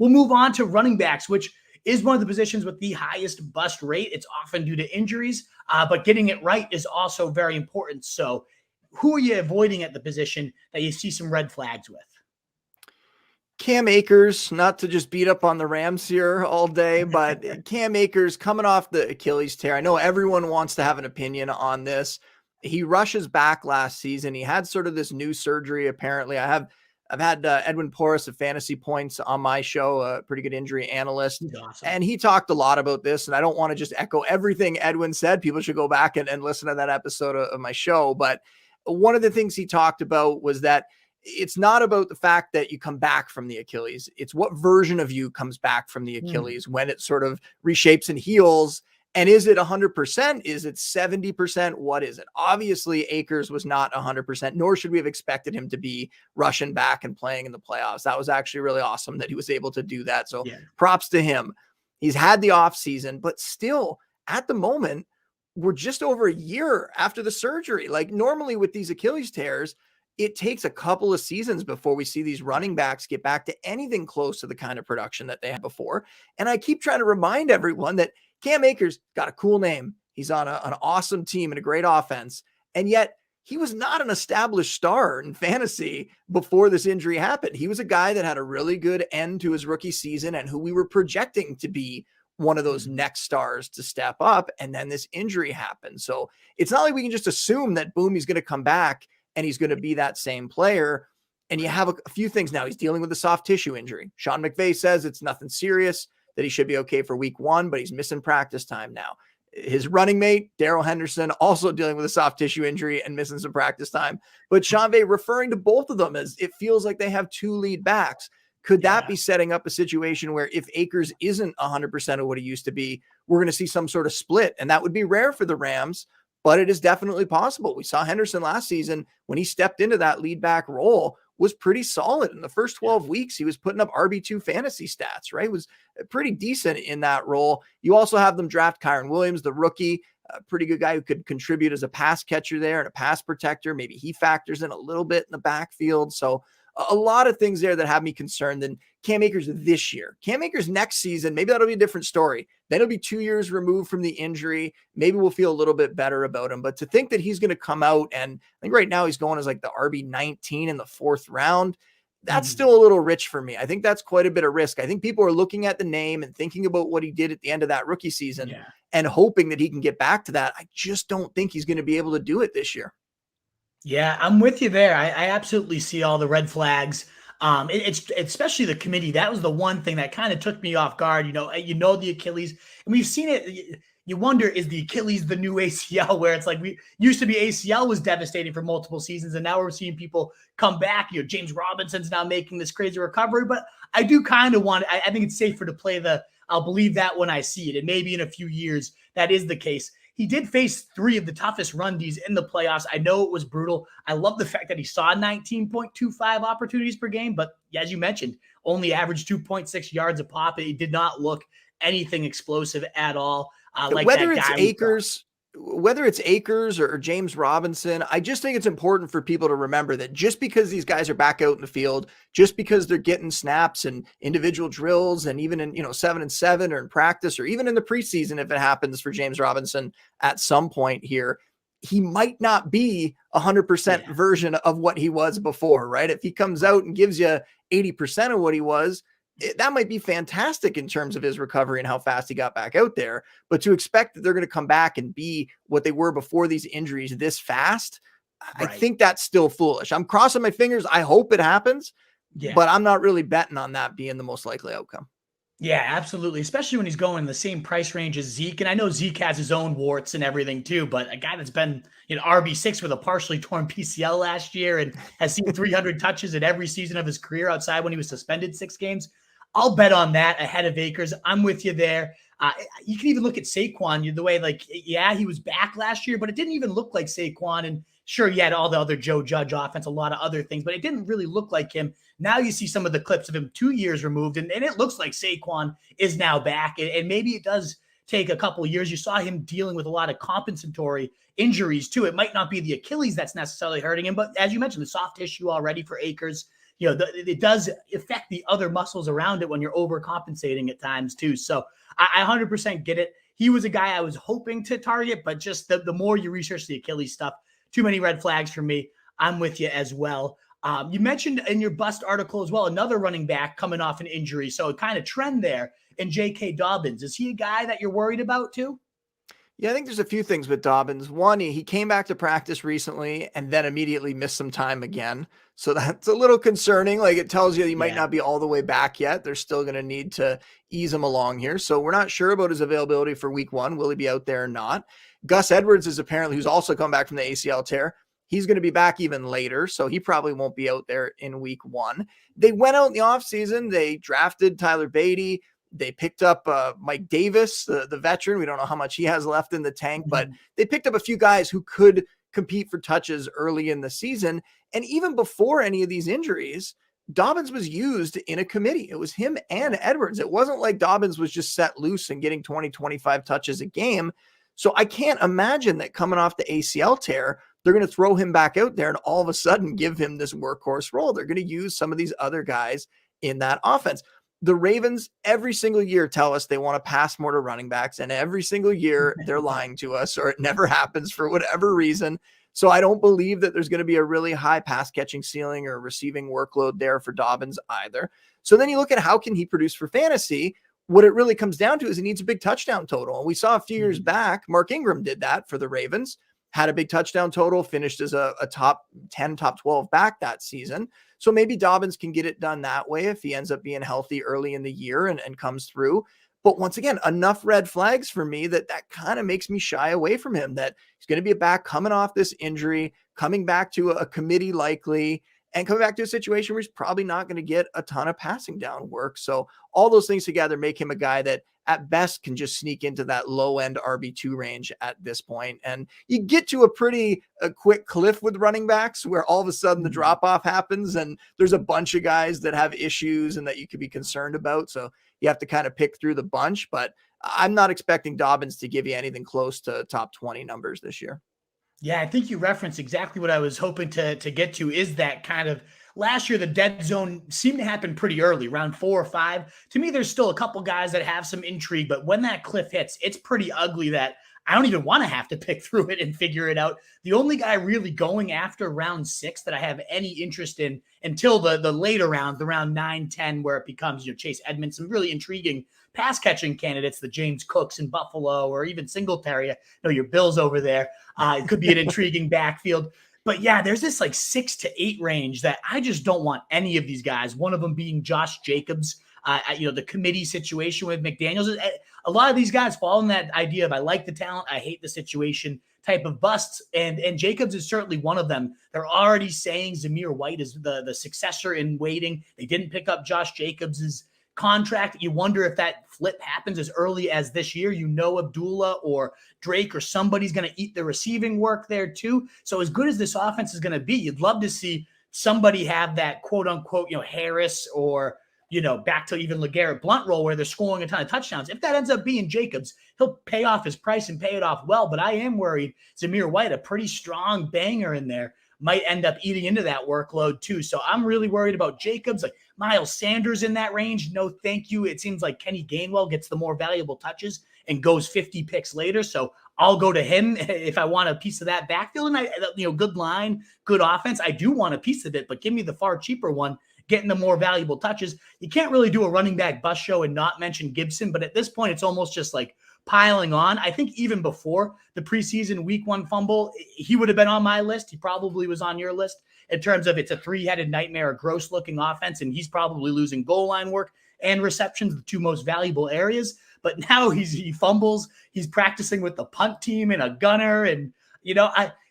We'll move on to running backs, which is one of the positions with the highest bust rate. It's often due to injuries, but getting it right is also very important. So who are you avoiding at the position that you see some red flags with? Cam Akers, not to just beat up on the Rams here all day, but Cam Akers coming off the Achilles tear. I know everyone wants to have an opinion on this. He rushes back last season. He had sort of this new surgery, apparently. I've had Edwin Porras of Fantasy Points on my show, a pretty good injury analyst. Awesome. And he talked a lot about this, and I don't want to just echo everything Edwin said. People should go back and listen to that episode of my show. But one of the things he talked about was that it's not about the fact that you come back from the Achilles. It's what version of you comes back from the Achilles when it sort of reshapes and heals. And is it 100%? Is it 70%? What is it? Obviously, Akers was not 100%, nor should we have expected him to be rushing back and playing in the playoffs. That was actually really awesome that he was able to do that. So props to him. He's had the off season, but still at the moment, we're just over a year after the surgery. Like normally with these Achilles tears, it takes a couple of seasons before we see these running backs get back to anything close to the kind of production that they had before. And I keep trying to remind everyone that Cam Akers got a cool name. He's on an awesome team and a great offense. And yet he was not an established star in fantasy before this injury happened. He was a guy that had a really good end to his rookie season and who we were projecting to be one of those next stars to step up. And then this injury happened. So it's not like we can just assume that boom, he's going to come back and he's going to be that same player. And you have a few things now. He's dealing with a soft tissue injury. Sean McVay says it's nothing serious, that he should be okay for week 1, but he's missing practice time now. His running mate, Darrell Henderson, also dealing with a soft tissue injury and missing some practice time. But Sean McVay referring to both of them as it feels like they have 2 lead backs. Could that be setting up a situation where if Akers isn't 100% of what he used to be, we're going to see some sort of split? And that would be rare for the Rams, but it is definitely possible. We saw Henderson last season when he stepped into that lead back role was pretty solid. In the first 12 weeks, he was putting up RB2 fantasy stats, right? Was pretty decent in that role. You also have them draft Kyron Williams, the rookie, a pretty good guy who could contribute as a pass catcher there and a pass protector. Maybe he factors in a little bit in the backfield. So a lot of things there that have me concerned than Cam Akers this year. Cam Akers next season, maybe that'll be a different story. Then it'll be 2 years removed from the injury. Maybe we'll feel a little bit better about him. But to think that he's going to come out, and I think right now he's going as like the RB19 in the 4th round, that's still a little rich for me. I think that's quite a bit of risk. I think people are looking at the name and thinking about what he did at the end of that rookie season and hoping that he can get back to that. I just don't think he's going to be able to do it this year. Yeah, I'm with you there. I absolutely see all the red flags. It's especially the committee. That was the one thing that kind of took me off guard. You know the Achilles, and we've seen it. You wonder, is the Achilles the new ACL? Where it's like we used to be ACL was devastating for multiple seasons, and now we're seeing people come back. James Robinson's now making this crazy recovery, but I do kind of want. I think it's safer to play I'll believe that when I see it, and maybe in a few years that is the case. He did face 3 of the toughest run Ds in the playoffs. I know it was brutal. I love the fact that he saw 19.25 opportunities per game, but as you mentioned, only averaged 2.6 yards a pop. It did not look anything explosive at all. Whether it's Akers or James Robinson, I just think it's important for people to remember that just because these guys are back out in the field, just because they're getting snaps and individual drills and even in 7-7 or in practice or even in the preseason, if it happens for James Robinson at some point here, he might not be 100% version of what he was before, right? If he comes out and gives you 80% of what he was, that might be fantastic in terms of his recovery and how fast he got back out there. But to expect that they're going to come back and be what they were before these injuries this fast, I think that's still foolish. I'm crossing my fingers. I hope it happens, but I'm not really betting on that being the most likely outcome. Yeah, absolutely. Especially when he's going in the same price range as Zeke. And I know Zeke has his own warts and everything too, but a guy that's been RB6 with a partially torn PCL last year and has seen 300 touches in every season of his career outside when he was suspended 6 games. I'll bet on that ahead of Akers. I'm with you there. You can even look at Saquon, the way he was back last year, but it didn't even look like Saquon. And sure, he had all the other Joe Judge offense, a lot of other things, but it didn't really look like him. Now you see some of the clips of him 2 years removed, and it looks like Saquon is now back. And maybe it does take a couple of years. You saw him dealing with a lot of compensatory injuries too. It might not be the Achilles that's necessarily hurting him, but as you mentioned, the soft tissue already for Akers. it does affect the other muscles around it when you're overcompensating at times too. So I 100% get it. He was a guy I was hoping to target, but just the more you research the Achilles stuff, too many red flags for me. I'm with you as well. You mentioned in your bust article as well, another running back coming off an injury. So a kind of trend there in J.K. Dobbins. Is he a guy that you're worried about too? Yeah, I think there's a few things with Dobbins. One, he came back to practice recently and then immediately missed some time again. So that's a little concerning. Like, it tells you he might not be all the way back yet. They're still going to need to ease him along here. So we're not sure about his availability for week 1. Will he be out there or not? Gus Edwards is apparently, who's also come back from the ACL tear. He's going to be back even later, so he probably won't be out there in week 1. They went out in the offseason. They drafted Tyler Beatty. They picked up Mike Davis, the veteran. We don't know how much he has left in the tank, but they picked up a few guys who could compete for touches early in the season. And even before any of these injuries, Dobbins was used in a committee. It was him and Edwards. It wasn't like Dobbins was just set loose and getting 20, 25 touches a game. So I can't imagine that coming off the ACL tear, they're going to throw him back out there and all of a sudden give him this workhorse role. They're going to use some of these other guys in that offense. The Ravens every single year tell us they want to pass more to running backs, and every single year they're lying to us, or it never happens for whatever reason. So I don't believe that there's going to be a really high pass catching ceiling or receiving workload there for Dobbins either. So then you look at how can he produce for fantasy. What it really comes down to is he needs a big touchdown total. And we saw a few years back, Mark Ingram did that for the Ravens, had a big touchdown total, finished as a top 10, top 12 back that season. So maybe Dobbins can get it done that way if he ends up being healthy early in the year and comes through. But once again, enough red flags for me that kind of makes me shy away from him, that he's going to be back coming off this injury, coming back to a committee likely, and coming back to a situation where he's probably not going to get a ton of passing down work. So all those things together make him a guy that at best can just sneak into that low end RB2 range at this point. And you get to a quick cliff with running backs where all of a sudden the drop off happens and there's a bunch of guys that have issues and that you could be concerned about. So you have to kind of pick through the bunch, but I'm not expecting Dobbins to give you anything close to top 20 numbers this year. Yeah, I think you referenced exactly what I was hoping to get to, is that kind of last year, the dead zone seemed to happen pretty early, round 4 or 5. To me, there's still a couple guys that have some intrigue, but when that cliff hits, it's pretty ugly that I don't even want to have to pick through it and figure it out. The only guy really going after round 6 that I have any interest in until the later rounds, the round 9, 10, where it becomes, Chase Edmonds, some really intriguing pass catching candidates, the James Cooks in Buffalo, or even Singletary. I know your Bills over there. It could be an intriguing backfield. But yeah, there's this like 6 to 8 range that I just don't want any of these guys. One of them being Josh Jacobs. The committee situation with McDaniels. A lot of these guys fall in that idea of I like the talent, I hate the situation type of busts. And Jacobs is certainly one of them. They're already saying Zamir White is the successor in waiting. They didn't pick up Josh Jacobs's contract. You wonder if that flip happens as early as this year. Abdullah or Drake or somebody's going to eat the receiving work there too. So as good as this offense is going to be, you'd love to see somebody have that quote unquote, Harris or, back to even LeGarrette Blount role where they're scoring a ton of touchdowns. If that ends up being Jacobs, he'll pay off his price and pay it off well. But I am worried Zamir White, a pretty strong banger in there, might end up eating into that workload too. So I'm really worried about Jacobs. Like Miles Sanders in that range, no thank you. It seems like Kenny Gainwell gets the more valuable touches and goes 50 picks later. So I'll go to him if I want a piece of that backfield. And good line, good offense. I do want a piece of it, but give me the far cheaper one, getting the more valuable touches. You can't really do a running back bust show and not mention Gibson, but at this point, it's almost just like piling on. I think even before the preseason week 1 fumble, he would have been on my list. He probably was on your list in terms of it's a 3-headed nightmare, a gross looking offense, and he's probably losing goal line work and receptions, the 2 most valuable areas. But now he fumbles. He's practicing with the punt team and a gunner, and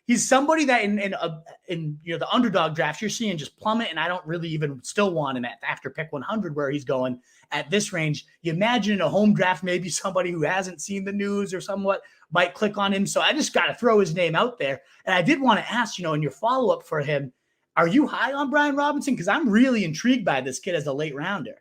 he's somebody that in the underdog drafts you're seeing just plummet, and I don't really even still want him after pick 100 where he's going at this range. You imagine in a home draft, maybe somebody who hasn't seen the news or somewhat might click on him. So I just got to throw his name out there. And I did want to ask, in your follow-up for him, are you high on Brian Robinson? Because I'm really intrigued by this kid as a late rounder.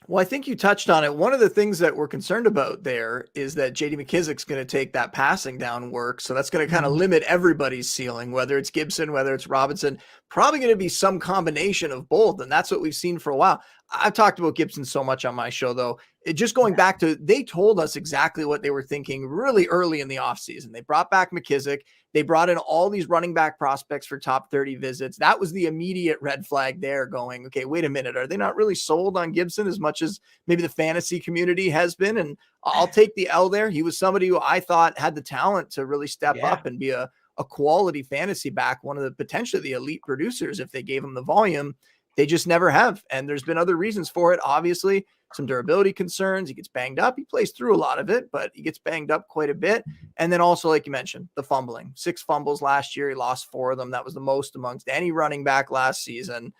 Well, I think you touched on it. One of the things that we're concerned about there is that J.D. McKissick's going to take that passing down work. So that's going to kind of limit everybody's ceiling, whether it's Gibson, whether it's Robinson. probably going to be some combination of both. And that's what we've seen for a while. I've talked about Gibson so much on my show, though. Just going back to, they told us exactly what they were thinking really early in the offseason. They brought back McKissick. They brought in all these running back prospects for top 30 visits. That was the immediate red flag there, going, okay, wait a minute. Are they not really sold on Gibson as much as maybe the fantasy community has been? And I'll take the L there. He was somebody who I thought had the talent to really step up and be a quality fantasy back, one of the potentially the elite producers if they gave him the volume. They just never have. And there's been other reasons for it. Obviously, some durability concerns. He gets banged up. He plays through a lot of it, but he gets banged up quite a bit. And then also, like you mentioned, the fumbling. 6 fumbles last year. He lost 4 of them. That was the most amongst any running back last season.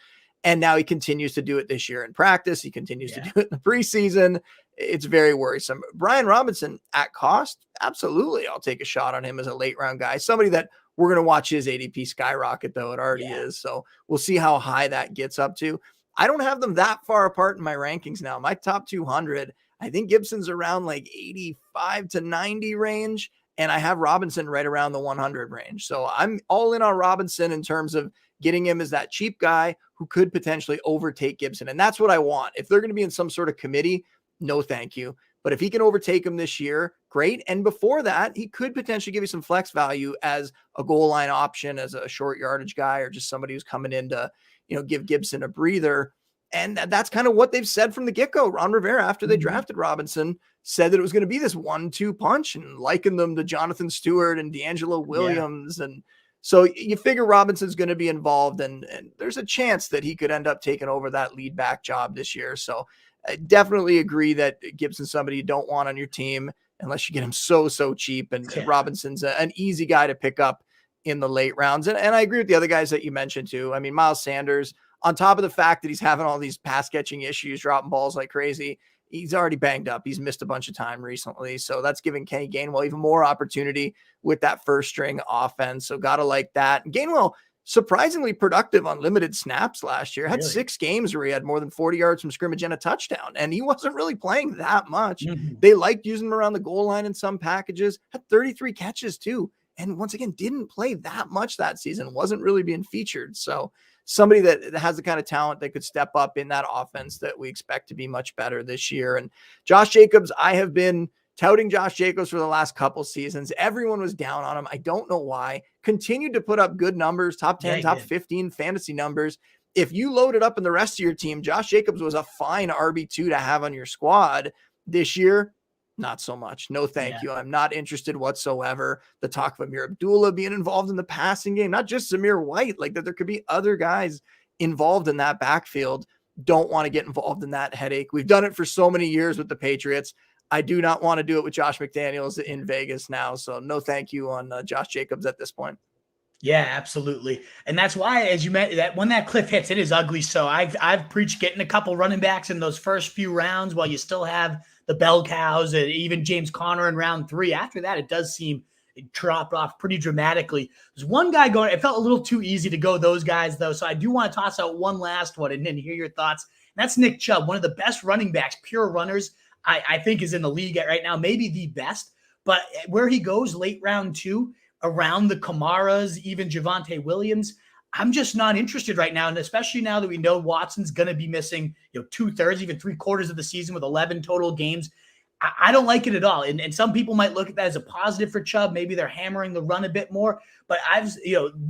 And now he continues to do it this year in practice. He continues to do it in the preseason. It's very worrisome. Brian Robinson at cost, absolutely. I'll take a shot on him as a late round guy. Somebody that we're going to watch his ADP skyrocket, though. It already is. So we'll see how high that gets up to. I don't have them that far apart in my rankings now. My top 200, I think Gibson's around like 85 to 90 range. And I have Robinson right around the 100 range. So I'm all in on Robinson in terms of getting him as that cheap guy who could potentially overtake Gibson. And that's what I want. If they're going to be in some sort of committee, no, thank you. But if he can overtake him this year, great. And before that, he could potentially give you some flex value as a goal line option, as a short yardage guy, or just somebody who's coming in to, give Gibson a breather. And that's kind of what they've said from the get-go. Ron Rivera, after they drafted Robinson, said that it was going to be this 1-2 punch and likened them to Jonathan Stewart and D'Angelo Williams. And so you figure Robinson's going to be involved, and there's a chance that he could end up taking over that lead back job this year. So I definitely agree that Gibson's somebody you don't want on your team unless you get him so cheap. And Robinson's an easy guy to pick up in the late rounds. And I agree with the other guys that you mentioned too. I mean, Miles Sanders, on top of the fact that he's having all these pass catching issues, dropping balls like crazy, he's already banged up. He's missed a bunch of time recently. So that's giving Kenny Gainwell even more opportunity with that first string offense. So got to like that. And Gainwell, surprisingly productive on limited snaps last year. Had 6 games where he had more than 40 yards from scrimmage and a touchdown, and he wasn't really playing that much. They liked using him around the goal line in some packages. Had 33 catches too, and once again didn't play that much that season. Wasn't really being featured. So somebody that has the kind of talent that could step up in that offense that we expect to be much better this year. And Josh Jacobs, I have been touting Josh Jacobs for the last couple seasons. Everyone was down on him. I don't know why. Continued to put up good numbers, top 10, top 15 fantasy numbers. If you loaded up in the rest of your team, Josh Jacobs was a fine RB2 to have on your squad. This year, not so much. No, thank you. I'm not interested whatsoever. The talk of Amir Abdullah being involved in the passing game, not just Zamir White, like that there could be other guys involved in that backfield. Don't want to get involved in that headache. We've done it for so many years with the Patriots. I do not want to do it with Josh McDaniels in Vegas now. So no, thank you on Josh Jacobs at this point. Yeah, absolutely. And that's why, as you mentioned, that when that cliff hits, it is ugly. So I've preached getting a couple running backs in those first few rounds while you still have the bell cows and even James Conner in round 3. After that, it does seem it dropped off pretty dramatically. There's one guy going, it felt a little too easy to go those guys though. So I do want to toss out one last one and then hear your thoughts. And that's Nick Chubb, one of the best running backs, pure runners, I think is in the league right now, maybe the best. But where he goes late round 2, around the Kamaras, even Javonte Williams, I'm just not interested right now. And especially now that we know Watson's going to be missing 2/3, even 3/4 of the season with 11 total games. I don't like it at all. And some people might look at that as a positive for Chubb. Maybe they're hammering the run a bit more. But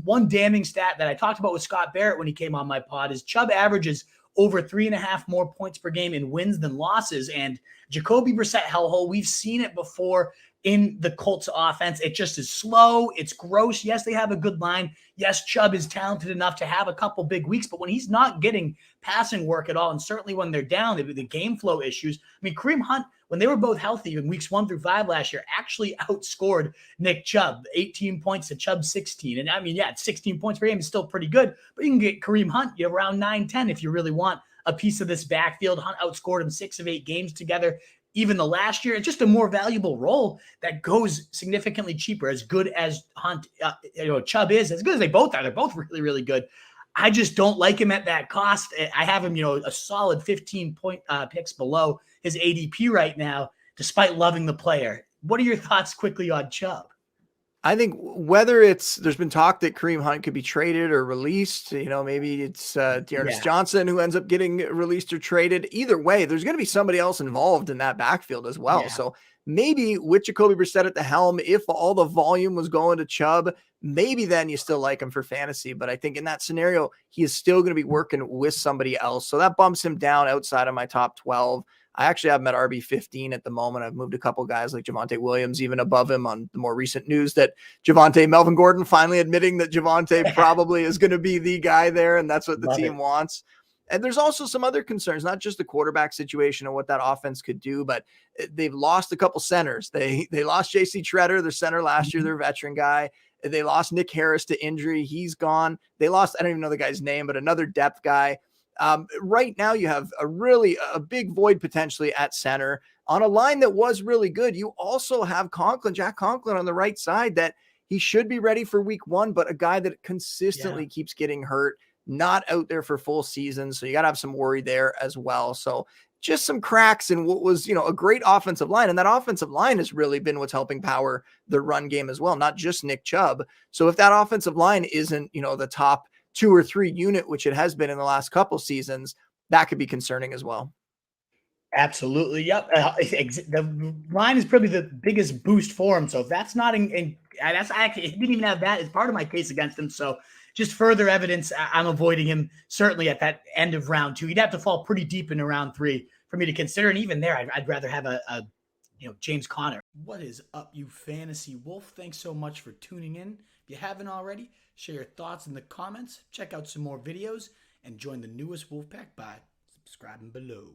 one damning stat that I talked about with Scott Barrett when he came on my pod is Chubb averages over 3.5 more points per game in wins than losses. And Jacoby Brissett hellhole, we've seen it before in the Colts offense. It just is slow. It's gross. Yes, they have a good line. Yes, Chubb is talented enough to have a couple big weeks, but when he's not getting passing work at all, and certainly when they're down, the game flow issues. I mean, Kareem Hunt, when they were both healthy in weeks 1 through 5 last year, actually outscored Nick Chubb, 18 points to Chubb 16. And I mean, 16 points per game is still pretty good, but you can get Kareem Hunt around 9-10 if you really want a piece of this backfield. Hunt outscored him 6 of 8 games together. Even the last year, it's just a more valuable role that goes significantly cheaper. As good as Hunt, Chubb is, as good as they both are, they're both really, really good. I just don't like him at that cost. I have him, a solid 15 point picks below his ADP right now, despite loving the player. What are your thoughts quickly on Chubb? I think whether there's been talk that Kareem Hunt could be traded or released, maybe it's Dearness Johnson who ends up getting released or traded. Either way, there's going to be somebody else involved in that backfield as well. So maybe with Jacoby Brissett at the helm, if all the volume was going to Chubb, maybe then you still like him for fantasy. But I think in that scenario, he is still going to be working with somebody else. So that bumps him down outside of my top 12. I actually have him at RB15 at the moment. I've moved a couple guys like Javonte Williams even above him on the more recent news that Melvin Gordon finally admitting that Javonte probably is going to be the guy there, and that's what the team wants. And there's also some other concerns, not just the quarterback situation and what that offense could do, but they've lost a couple centers. They lost J.C. Treader, their center last year, their veteran guy. They lost Nick Harris to injury. He's gone. They lost, I don't even know the guy's name, but another depth guy. Right now you have a big void potentially at center on a line that was really good. You also have Jack Conklin on the right side that he should be ready for week 1, but a guy that consistently keeps getting hurt, not out there for full season. So you got to have some worry there as well. So just some cracks in what was, a great offensive line. And that offensive line has really been what's helping power the run game as well, not just Nick Chubb. So if that offensive line isn't, the top 2 or 3 unit, which it has been in the last couple seasons, that could be concerning as well. Absolutely. Yep. The line is probably the biggest boost for him. So if that's not that's actually, he didn't even have that as part of my case against him. So just further evidence, I'm avoiding him certainly at that end of round 2. He'd have to fall pretty deep into round 3 for me to consider. And even there, I'd rather have a James Conner. What is up, you fantasy wolf? Thanks so much for tuning in. If you haven't already, share your thoughts in the comments, check out some more videos, and join the newest Wolfpack by subscribing below.